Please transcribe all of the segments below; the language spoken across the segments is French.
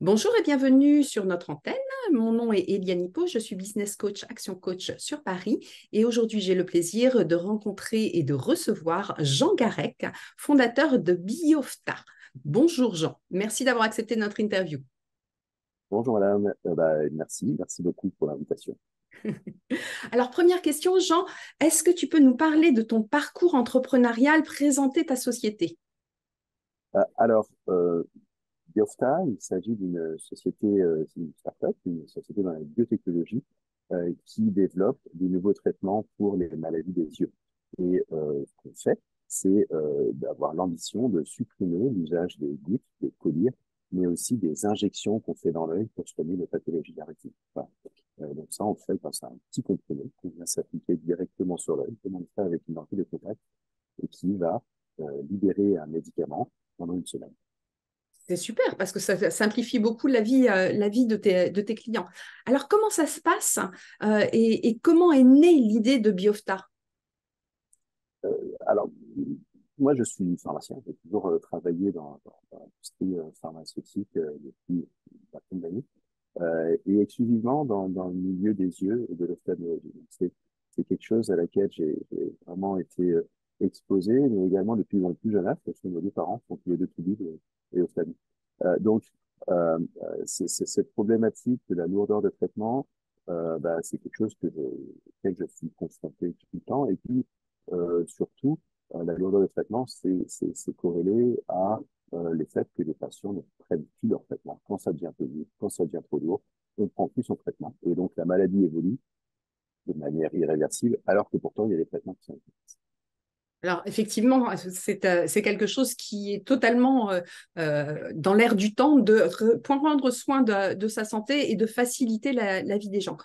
Bonjour et bienvenue sur notre antenne. Mon nom est Eliane Hippo, je suis business coach, action coach sur Paris et aujourd'hui j'ai le plaisir de rencontrer et de recevoir Jean Garec, fondateur de Biofta. Bonjour Jean, merci d'avoir accepté notre interview. Bonjour madame. Merci beaucoup pour l'invitation. Alors première question Jean, est-ce que tu peux nous parler de ton parcours entrepreneurial, présenter ta société? Biofta, il s'agit d'une société, c'est une start-up, une société dans la biotechnologie qui développe des nouveaux traitements pour les maladies des yeux. Ce qu'on fait, c'est d'avoir l'ambition de supprimer l'usage des gouttes, des collyres, mais aussi des injections qu'on fait dans l'œil pour soigner les pathologies de la rétine. Donc ça, on fait grâce à un petit comprimé qu'on vient s'appliquer directement sur l'œil, comme on le fait avec une lentille de contact, et qui va libérer un médicament pendant une semaine. C'est super parce que ça simplifie beaucoup la vie de tes clients. Alors comment ça se passe et comment est née l'idée de Biofta? Alors, moi, je suis pharmacien. J'ai toujours travaillé dans l'industrie pharmaceutique depuis une vingtaine d'années et exclusivement dans le milieu des yeux et de l'ophtalmologie. Donc, c'est quelque chose à laquelle j'ai vraiment été exposé, mais également depuis mon plus jeune âge, parce que mes deux parents sont tous les deux toubibs et ophtalmo. Donc, cette problématique de la lourdeur de traitement, c'est quelque chose auquel je suis confronté tout le temps. Et puis, surtout, la lourdeur de traitement, c'est corrélé à les faits que les patients ne prennent plus leur traitement. Quand ça devient peu lourd, quand ça devient trop lourd, on ne prend plus son traitement. Et donc, la maladie évolue de manière irréversible, alors que pourtant, il y a des traitements qui sont efficaces. Alors, effectivement, c'est quelque chose qui est totalement dans l'air du temps de prendre soin de sa santé et de faciliter la vie des gens.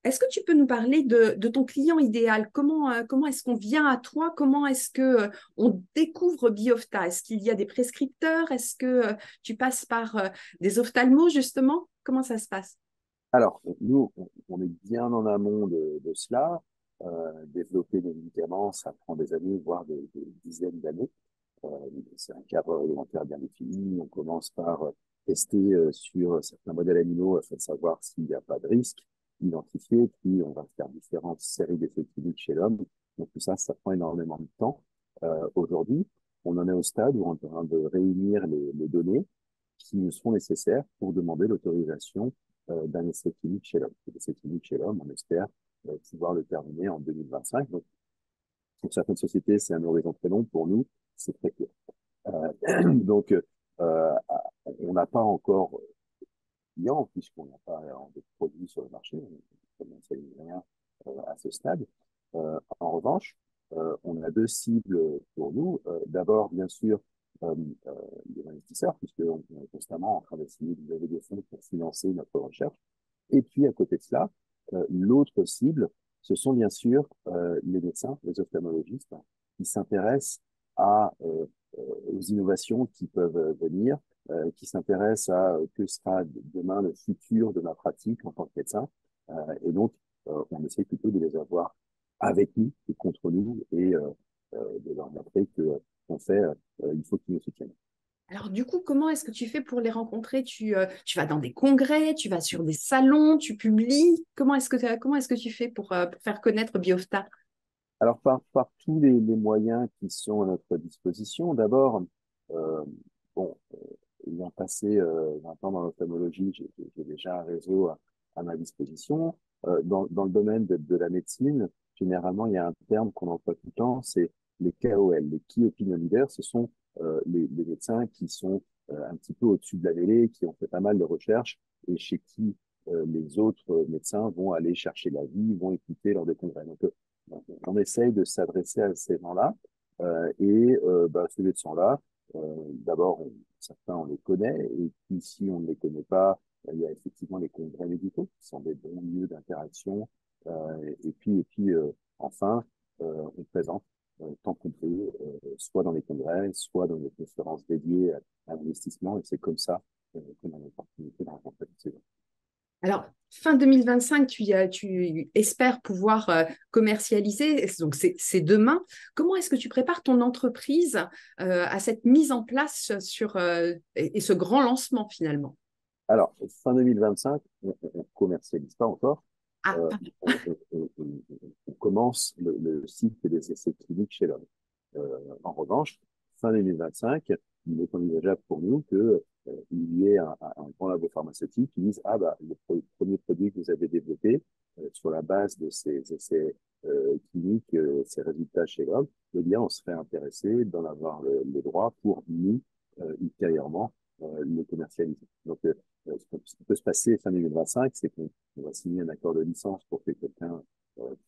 Est-ce que tu peux nous parler de ton client idéal? Comment est-ce qu'on vient à toi? Comment est-ce que on découvre Biofta? Est-ce qu'il y a des prescripteurs? Est-ce que tu passes par des ophtalmos, justement? Comment ça se passe? Alors, nous, on est bien en amont de cela. Développer des médicaments, ça prend des années, voire des dizaines d'années. Euh, c'est un cadre réglementaire bien défini. On commence par tester sur certains modèles animaux afin de savoir s'il n'y a pas de risque, identifier, puis on va faire différentes séries d'essais cliniques chez l'homme. Donc tout ça, ça prend énormément de temps. Aujourd'hui, on en est au stade où on est en train de réunir les données qui nous seront nécessaires pour demander l'autorisation d'un essai clinique chez l'homme. L'essai clinique chez l'homme, on espère pouvoir le terminer en 2025. Donc, pour certaines sociétés, c'est un horizon très long. Pour nous, c'est très court. Donc, on n'a pas encore de clients puisqu'on n'a pas de produits sur le marché. On ne sait rien à ce stade. En revanche, on a deux cibles pour nous. D'abord, bien sûr, euh, euh, les investisseurs, puisqu'on est constamment en train d'essayer de lever des fonds pour financer notre recherche. Et puis, à côté de cela, l'autre cible, ce sont bien sûr les médecins, les ophtalmologistes, qui s'intéressent aux innovations qui peuvent venir, qui s'intéressent à que sera demain le futur de ma pratique en tant que médecin. Et donc, on essaie plutôt de les avoir avec nous et contre nous et de leur montrer que qu'on fait, il faut qu'ils nous soutiennent. Alors, du coup, comment est-ce que tu fais pour les rencontrer? Tu vas dans des congrès, tu vas sur des salons, tu publies. Comment est-ce que tu fais pour faire connaître Biofta? Alors, par tous les moyens qui sont à notre disposition, d'abord, euh, bon, ayant passé 20 ans dans l'ophtalmologie, j'ai déjà un réseau à ma disposition. Dans le domaine de la médecine, généralement, il y a un terme qu'on emploie tout le temps, c'est les KOL, les Key Opinion Leaders. Ce sont les médecins qui sont un petit peu au-dessus de la mêlée, qui ont fait pas mal de recherches et chez qui les autres médecins vont aller chercher l'avis, vont écouter lors des congrès. Donc, on essaye de s'adresser à ces gens-là ces médecins-là, d'abord, certains, on les connaît, et puis si on ne les connaît pas, il y a effectivement les congrès médicaux qui sont des bons lieux d'interaction. Enfin, on présente tant qu'on peut, soit dans les congrès, soit dans des conférences dédiées à l'investissement, et c'est comme ça qu'on a l'opportunité de rencontrer tous ces gens. Alors, fin 2025, tu espères pouvoir commercialiser, donc c'est demain. Comment est-ce que tu prépares ton entreprise à cette mise en place et ce grand lancement finalement? Alors, fin 2025, on commercialise pas encore. Ah, Euh, on commence le cycle des essais cliniques chez l'homme. En revanche, fin 2025, il est envisageable pour nous que il y ait un grand labo pharmaceutique qui dise ah bah premier produit que vous avez développé sur la base de ces essais cliniques, ces résultats chez l'homme, eh bien on serait intéressé d'en avoir le droit pour nous ultérieurement le commercialiser. Donc ce qui peut se passer fin 2025, c'est qu'on va signer un accord de licence pour que quelqu'un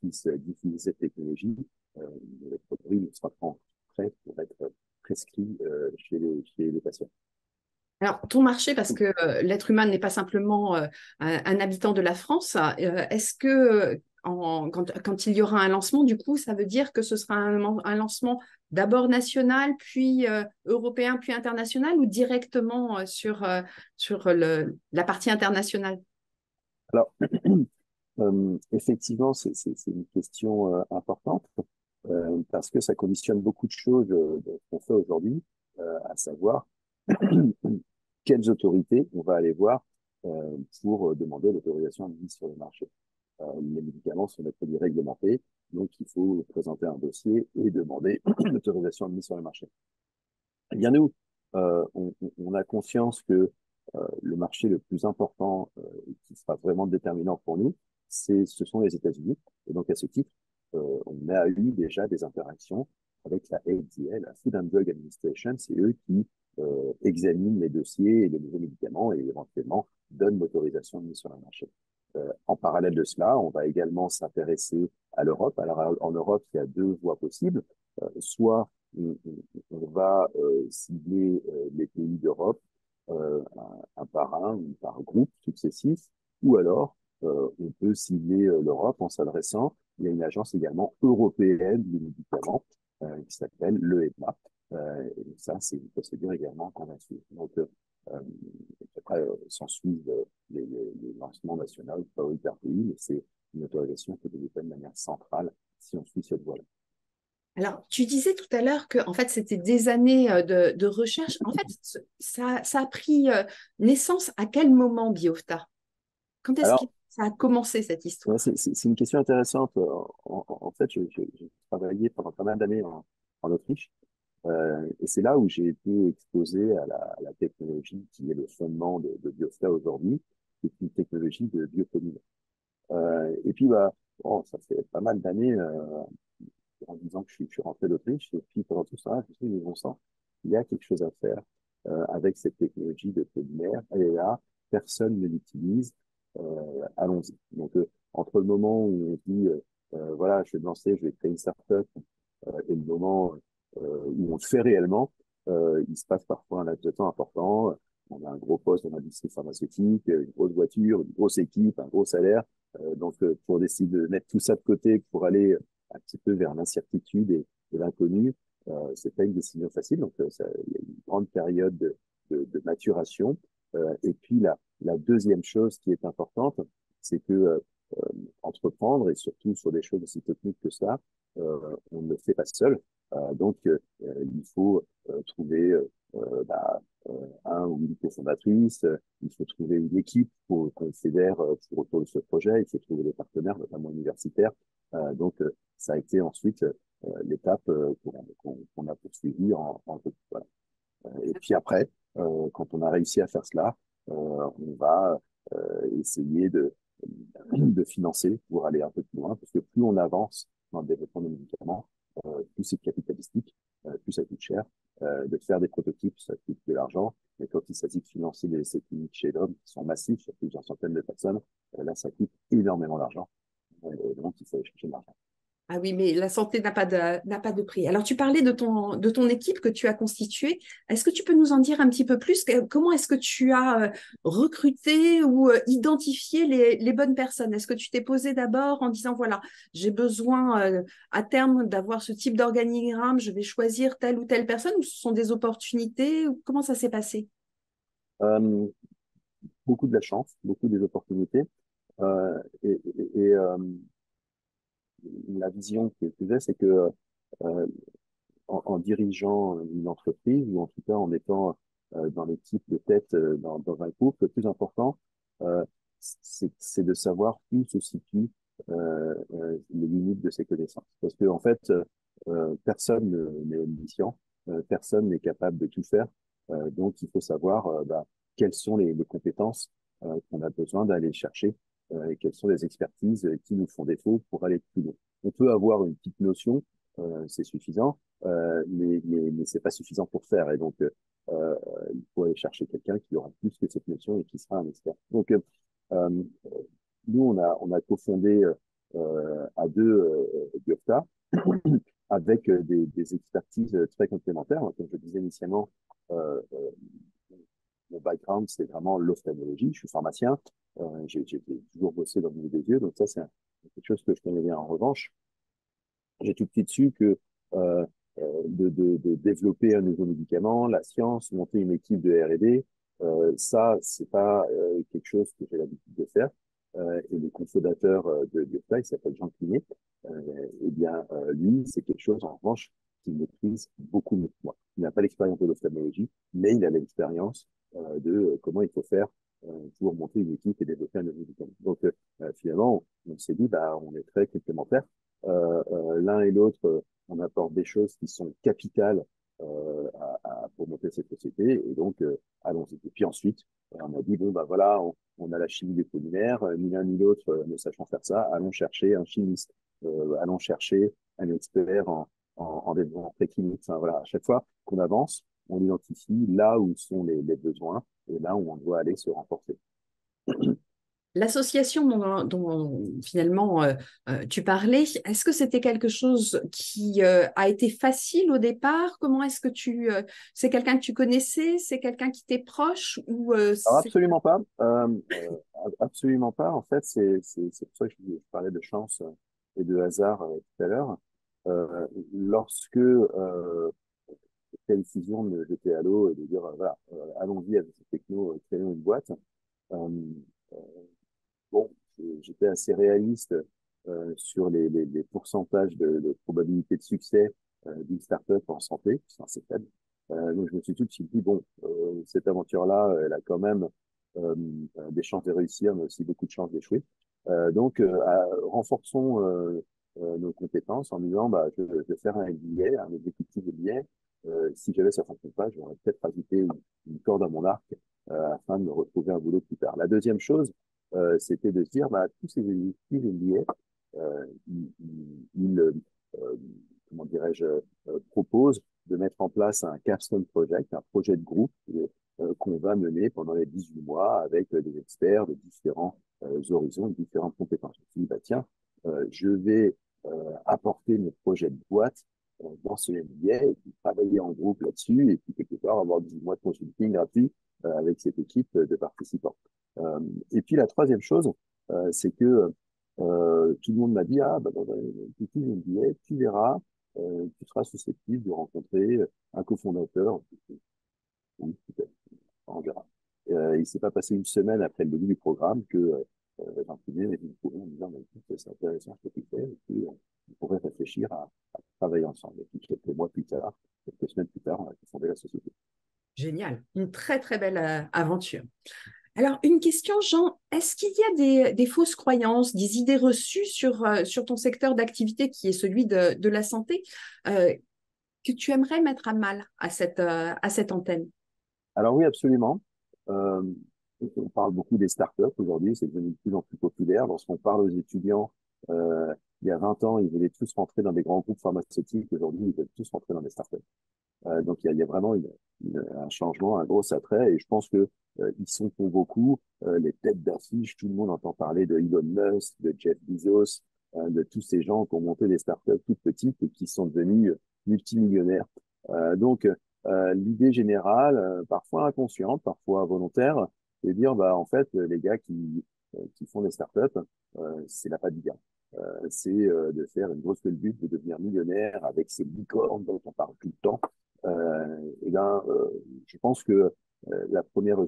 puisse diffuser cette technologie. Le produit ne sera pas prêt pour être prescrit chez les patients. alors, ton marché, parce que l'être humain n'est pas simplement un habitant de la France, est-ce que quand il y aura un lancement, du coup, ça veut dire que ce sera un lancement d'abord national, puis européen, puis international, ou directement sur la partie internationale? Alors, effectivement, c'est une question importante parce que ça conditionne beaucoup de choses qu'on fait aujourd'hui, à savoir quelles autorités on va aller voir pour demander l'autorisation de mise sur le marché. Les médicaments sont des produits réglementés, donc il faut présenter un dossier et demander l'autorisation de mise sur le marché. Eh bien, nous, on a conscience que le marché le plus important qui sera vraiment déterminant pour nous, ce sont les États-Unis. Et donc, à ce titre, on a eu déjà des interactions avec la FDA, la Food and Drug Administration. C'est eux qui examinent les dossiers et les nouveaux médicaments et éventuellement donnent l'autorisation de mise sur le marché. En parallèle de cela, on va également s'intéresser à l'Europe. Alors, en Europe, il y a deux voies possibles. Soit on va cibler les pays d'Europe un par un ou par groupe successif, ou alors on peut cibler l'Europe en s'adressant, il y a une agence également européenne des médicaments qui s'appelle l'EMA. Et ça, c'est une procédure également qu'on va suivre. Donc, après, s'en suivent les lancements nationaux par pays, mais c'est une autorisation qui est développée de manière centrale si on suit cette voie-là. Alors, tu disais tout à l'heure que en fait, c'était des années de recherche. En fait, ça a pris naissance à quel moment, Biofta? Quand est-ce que Alors, ça a commencé, cette ouais, histoire? c'est une question intéressante. En fait, j'ai travaillé pendant pas mal d'années en Autriche, et c'est là où j'ai été exposé à la technologie qui est le fondement de Biosphère aujourd'hui, qui est une technologie de biopolymère. Et puis, bah, bon, ça fait pas mal d'années, en disant que je suis rentré d'Autriche, et puis pendant tout ça, je me suis dit, mais bon sang, il y a quelque chose à faire avec cette technologie de polymère. Elle est là, personne ne l'utilise, allons-y. Donc, entre le moment où on dit, voilà, je vais me lancer, je vais créer une startup, et le moment où on le fait réellement, il se passe parfois un laps de temps important. On a un gros poste dans l'industrie pharmaceutique, une grosse voiture, une grosse équipe, un gros salaire. Donc, pour décider de mettre tout ça de côté pour aller un petit peu vers l'incertitude et l'inconnu, c'est pas une décision facile. Donc, il y a une grande période de maturation. Et puis, la deuxième chose qui est importante, c'est que entreprendre, et surtout sur des choses aussi techniques que ça, on ne le fait pas seul. Donc, il faut trouver bah, un ou une cofondatrice, il faut trouver une équipe pour qu'on fédère autour de ce projet, il faut trouver des partenaires, notamment universitaires. Donc, ça a été ensuite l'étape qu'on a poursuivie en groupe. Voilà. Et puis après, quand on a réussi à faire cela, on va essayer de financer pour aller un peu plus loin, parce que plus on avance dans le développement des médicaments, plus c'est capitalistique, plus ça coûte cher. De faire des prototypes, ça coûte de l'argent, mais quand il s'agit de financer des essais cliniques chez l'homme, qui sont massifs sur plusieurs centaines de personnes, là, ça coûte énormément d'argent. Donc, il faut aller chercher de l'argent. Ah oui, mais la santé n'a pas de prix. Alors, tu parlais de ton équipe que tu as constituée. Est-ce que tu peux nous en dire un petit peu plus? Comment est-ce que tu as recruté ou identifié les bonnes personnes? Est-ce que tu t'es posé d'abord en disant, voilà, j'ai besoin à terme d'avoir ce type d'organigramme, je vais choisir telle ou telle personne, ou ce sont des opportunités? Ou comment ça s'est passé? Euh, Beaucoup de la chance, beaucoup des opportunités. Et la vision que j'ai, c'est que en dirigeant une entreprise, ou en tout cas en étant dans l'équipe de tête dans un groupe, le plus important, euh, c'est de savoir où se situent les limites de ses connaissances. Parce que en fait, personne n'est omniscient, personne n'est capable de tout faire. Donc, il faut savoir quelles sont les compétences qu'on a besoin d'aller chercher et quelles sont les expertises qui nous font défaut pour aller plus loin. On peut avoir une petite notion, c'est suffisant, mais c'est pas suffisant pour faire. Et donc, il faut aller chercher quelqu'un qui aura plus que cette notion et qui sera un expert. Donc, euh, nous, on a cofondé à deux Biopta avec des expertises très complémentaires. Comme je disais initialement, euh, euh, mon background, c'est vraiment l'ophtalmologie. Je suis pharmacien. J'ai toujours bossé dans le milieu des yeux. Donc ça, c'est quelque chose que je connais bien. En revanche, j'ai tout de suite su que de développer un nouveau médicament, la science, monter une équipe de R&D, ça, c'est pas quelque chose que j'ai l'habitude de faire. Et le cofondateur de Biopta, il s'appelle Jean Clinet, eh bien, lui, c'est quelque chose, en revanche, qu'il maîtrise beaucoup mieux que moi. Il n'a pas l'expérience de l'ophtalmologie, mais il a l'expérience de comment il faut faire pour monter une équipe et développer un nouveau médicament. Donc, finalement, on s'est dit, bah, on est très complémentaires. L'un et l'autre, on apporte des choses qui sont capitales pour monter cette société. Et donc, allons-y. Et puis ensuite, on a dit, bon, bah voilà, on a la chimie des polymères, ni l'un ni l'autre ne sachant faire ça, allons chercher un chimiste, allons chercher un expert en développement préclinique. Enfin, voilà, à chaque fois qu'on avance, on identifie là où sont les besoins et là où on doit aller se renforcer. L'association dont finalement tu parlais, est-ce que c'était quelque chose qui a été facile au départ? Comment est-ce que c'est quelqu'un que tu connaissais? C'est quelqu'un qui t'est proche ou Alors c'est... absolument pas. En fait, c'est pour ça que je parlais de chance et de hasard tout à l'heure. Lorsque telle décision de me jeter à l'eau et de dire voilà, allons-y avec cette techno, créons une boîte. Euh, euh, bon, j'étais assez réaliste sur les pourcentages de probabilité de succès d'une startup en santé, c'est assez faible. Donc je me suis tout de suite dit bon, cette aventure-là, elle a quand même des chances de réussir, mais aussi beaucoup de chances d'échouer. Donc renforçons nos compétences en disant bah je vais faire un MBA, un exécutif MBA. Si jamais ça ne fonctionne pas, j'aurais peut-être ajouté une corde à mon arc afin de me retrouver un boulot plus tard. La deuxième chose, c'était de se dire, bah, tous ces exécutifs MBA, ils comment dirais-je, proposent de mettre en place un capstone project, un projet de groupe qu'on va mener pendant les 18 mois avec des experts de différents horizons, de différentes compétences. Je me suis dit, bah, tiens, je vais apporter mes projets de boîte dans ce MBA et puis travailler en groupe là-dessus et puis quelque part avoir 18 mois de consulting gratuit avec cette équipe de participants. Et puis la troisième chose, c'est que tout le monde m'a dit, ah, bah, dans un petit MBA, tu verras, tu seras susceptible de rencontrer un cofondateur. Oui, peut-être, on verra. Il ne s'est pas passé une semaine après le début du programme que Jean-Pierre est venu me disant, mais écoute, c'est intéressant ce que tu fais, et puis on pourrait réfléchir à travailler ensemble. Et puis quelques mois plus tard, quelques semaines plus tard, on a fondé la société. Génial, une très très belle aventure. Alors, une question, Jean, est-ce qu'il y a des fausses croyances, des idées reçues sur ton secteur d'activité qui est celui de la santé euh, que tu aimerais mettre à mal à cette antenne? Alors oui, absolument. Euh, on parle beaucoup des startups aujourd'hui, c'est devenu de plus en plus populaire. Lorsqu'on parle aux étudiants, il y a 20 ans, ils voulaient tous rentrer dans des grands groupes pharmaceutiques. Aujourd'hui, ils veulent tous rentrer dans des startups. Donc il y a vraiment un changement, un gros attrait. Et je pense que ils sont pour beaucoup les têtes d'affiche. Tout le monde entend parler de Elon Musk, de Jeff Bezos, de tous ces gens qui ont monté des startups toutes petites et qui sont devenus multimillionnaires. Donc l'idée générale, parfois inconsciente, parfois volontaire, c'est de dire bah en fait les gars qui font des startups, c'est la patte du gain. C'est de faire une grosse culbute, de devenir millionnaire avec ces licornes dont on parle tout le temps. Et ben, je pense que la première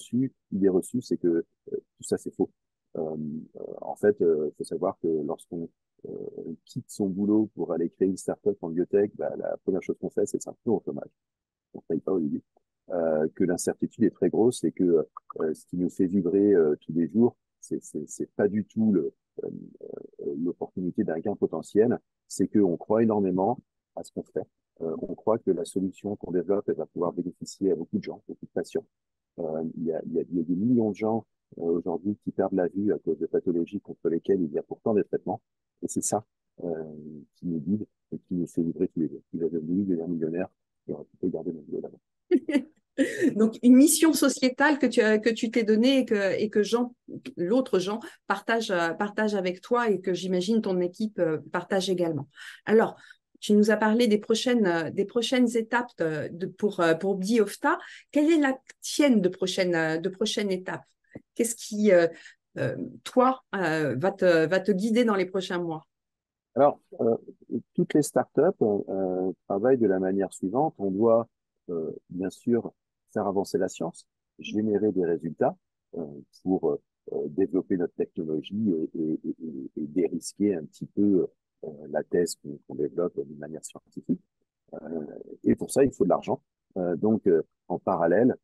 idée reçue, c'est que tout ça c'est faux. En fait, il faut savoir que lorsqu'on quitte son boulot pour aller créer une startup en biotech, bah, la première chose qu'on fait, c'est de s'inscrire au chômage. On ne paye pas au début. que l'incertitude est très grosse et que ce qui nous fait vibrer tous les jours, c'est pas du tout l'opportunité d'un gain potentiel, c'est qu'on croit énormément à ce qu'on fait. On croit que la solution qu'on développe, elle va pouvoir bénéficier à beaucoup de gens, beaucoup de patients. Il y a des millions de gens aujourd'hui qui perdent la vue à cause de pathologies contre lesquelles il y a pourtant des traitements. Et c'est ça qui nous guide et qui nous fait vibrer tous les jours. Si j'avais voulu devenir millionnaire, j'aurais plutôt gardé mon boulot là-bas. Donc, une mission sociétale que tu t'es donnée et que l'autre Jean partage avec toi et que j'imagine ton équipe partage également. Alors, tu nous as parlé des prochaines étapes pour Biofta. Quelle est la tienne de prochaine étape? Qu'est-ce qui, toi, va te guider dans les prochains mois? Alors, toutes les startups travaillent de la manière suivante. On doit, bien sûr, faire avancer la science, générer des résultats pour développer notre technologie et dérisquer un petit peu la thèse qu'on développe d'une manière scientifique. Euh, et pour ça, il faut de l'argent. Donc, en parallèle,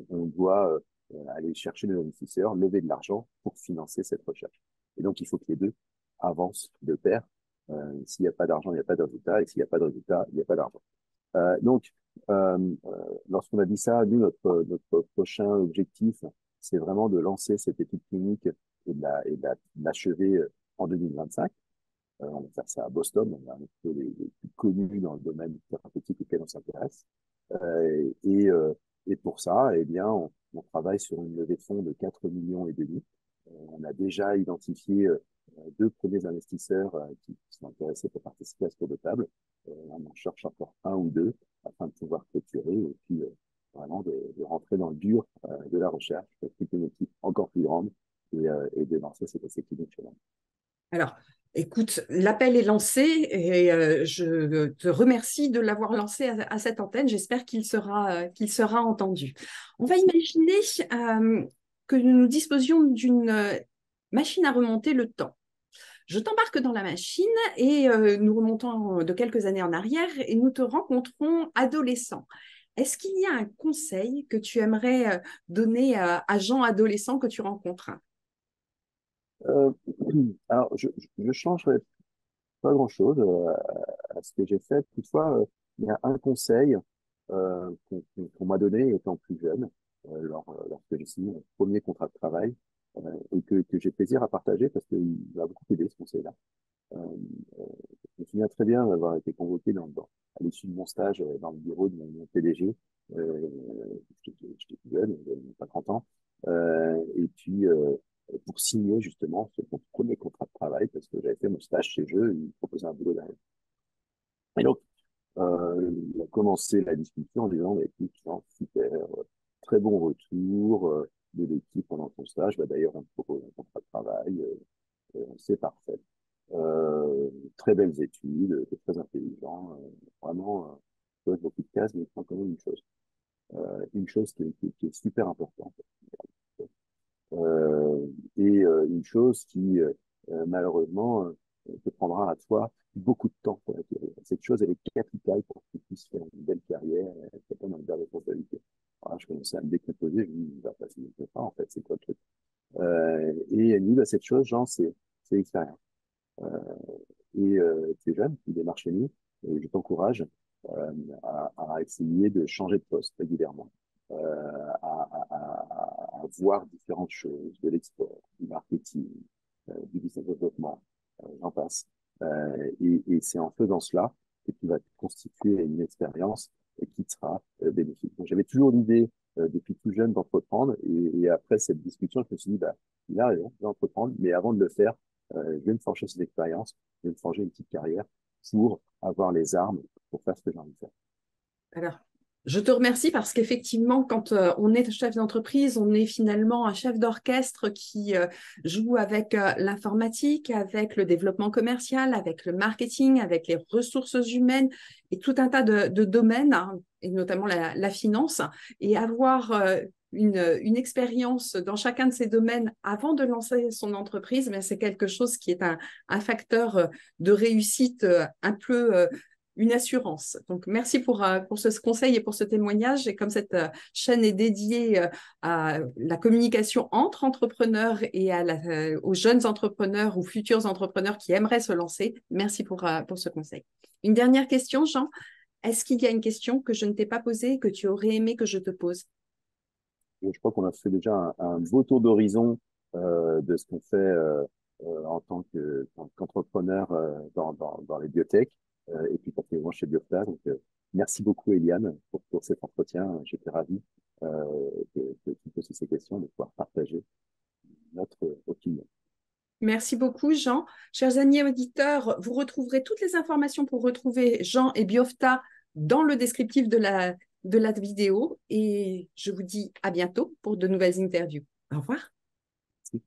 on doit aller chercher des investisseurs, lever de l'argent pour financer cette recherche. Et donc, il faut que les deux avancent de pair. S'il n'y a pas d'argent, il n'y a pas de résultat. Et s'il n'y a pas de résultat, il n'y a pas d'argent. Donc, lorsqu'on a dit ça, nous, notre prochain objectif, c'est vraiment de lancer cette étude clinique et de l'achever en 2025. On va faire ça à Boston, on est un peu les plus connus dans le domaine thérapeutique auquel on s'intéresse. Et pour ça, eh bien, on travaille sur une levée de fonds de 4 millions et demi. On a déjà identifié deux premiers investisseurs qui sont intéressés pour participer à ce tour de table. On en cherche encore un ou deux afin de pouvoir clôturer et puis vraiment de rentrer dans le dur de la recherche, avec une équipe encore plus grande et de lancer cet essai clinique chez nous. Alors, écoute, l'appel est lancé et je te remercie de l'avoir lancé à cette antenne. J'espère qu'il sera entendu. On va imaginer que nous disposions d'une machine à remonter le temps. Je t'embarque dans la machine et nous remontons de quelques années en arrière et nous te rencontrons adolescent. Est-ce qu'il y a un conseil que tu aimerais donner à Jean adolescent que tu rencontres? Euh, alors, je changerai pas grand-chose à ce que j'ai fait. Toutefois, il y a un conseil qu'on m'a donné étant plus jeune, lorsque j'ai signé mon premier contrat de travail, et que j'ai plaisir à partager parce qu'il m'a beaucoup aidé, ce conseil-là. Euh, euh, je me souviens très bien d'avoir été convoqué à l'issue de mon stage dans le bureau de mon PDG. Euh, J'étais plus jeune, j'avais pas 30 ans. Et puis, pour signer justement mon premier contrat de travail, parce que j'avais fait mon stage chez eux, ils me proposaient un boulot derrière. Et donc, il a commencé la discussion en disant, bah, écoute, Jean, super, très bon retour de l'équipe pendant ton stage. Bah, d'ailleurs, on te propose un contrat de travail, c'est parfait. Très belles études, t'es très intelligent, vraiment, tu coches beaucoup de cases, mais il faut quand même une chose qui est super importante. Euh, une chose qui, malheureusement, te prendra à toi beaucoup de temps pour l'acquérir. Cette chose, elle est capitale pour que tu puisses faire une belle carrière, et dans une belle responsabilité. Alors, je commençais à me décomposer, je me dis, va passer le pas, en fait, c'est quoi le truc? Et elle me dit, bah, cette chose, genre, c'est l'expérience. Euh, tu es jeune, tu démarres chez nous, et je t'encourage à essayer de changer de poste régulièrement, à voir différentes choses, de l'export, du marketing, du business développement, j'en passe. Et c'est en faisant cela que tu vas te constituer une expérience qui te sera bénéfique. Donc, j'avais toujours l'idée depuis tout jeune d'entreprendre et après cette discussion, je me suis dit, bah, il a raison, je vais entreprendre, mais avant de le faire, je vais me forger cette expérience, je vais me forger une petite carrière pour avoir les armes pour faire ce que j'ai envie de faire. Alors, je te remercie parce qu'effectivement, quand on est chef d'entreprise, on est finalement un chef d'orchestre qui joue avec l'informatique, avec le développement commercial, avec le marketing, avec les ressources humaines et tout un tas de domaines, hein, et notamment la finance. Et avoir une expérience dans chacun de ces domaines avant de lancer son entreprise, c'est quelque chose qui est un facteur de réussite un peu une assurance. Donc, merci pour ce conseil et pour ce témoignage. Et comme cette chaîne est dédiée à la communication entre entrepreneurs et aux jeunes entrepreneurs ou futurs entrepreneurs qui aimeraient se lancer, merci pour ce conseil. Une dernière question, Jean. Est-ce qu'il y a une question que je ne t'ai pas posée et que tu aurais aimé que je te pose? Je crois qu'on a fait déjà un beau tour d'horizon de ce qu'on fait en tant qu'entrepreneur dans les biotech et puis particulièrement chez Biopta. Donc, merci beaucoup, Eliane, pour cet entretien. J'étais ravi que tu poses ces questions, de pouvoir partager notre opinion. Merci beaucoup, Jean. Chers amis auditeurs, vous retrouverez toutes les informations pour retrouver Jean et Biofta dans le descriptif de la vidéo. Et je vous dis à bientôt pour de nouvelles interviews. Au revoir. Merci.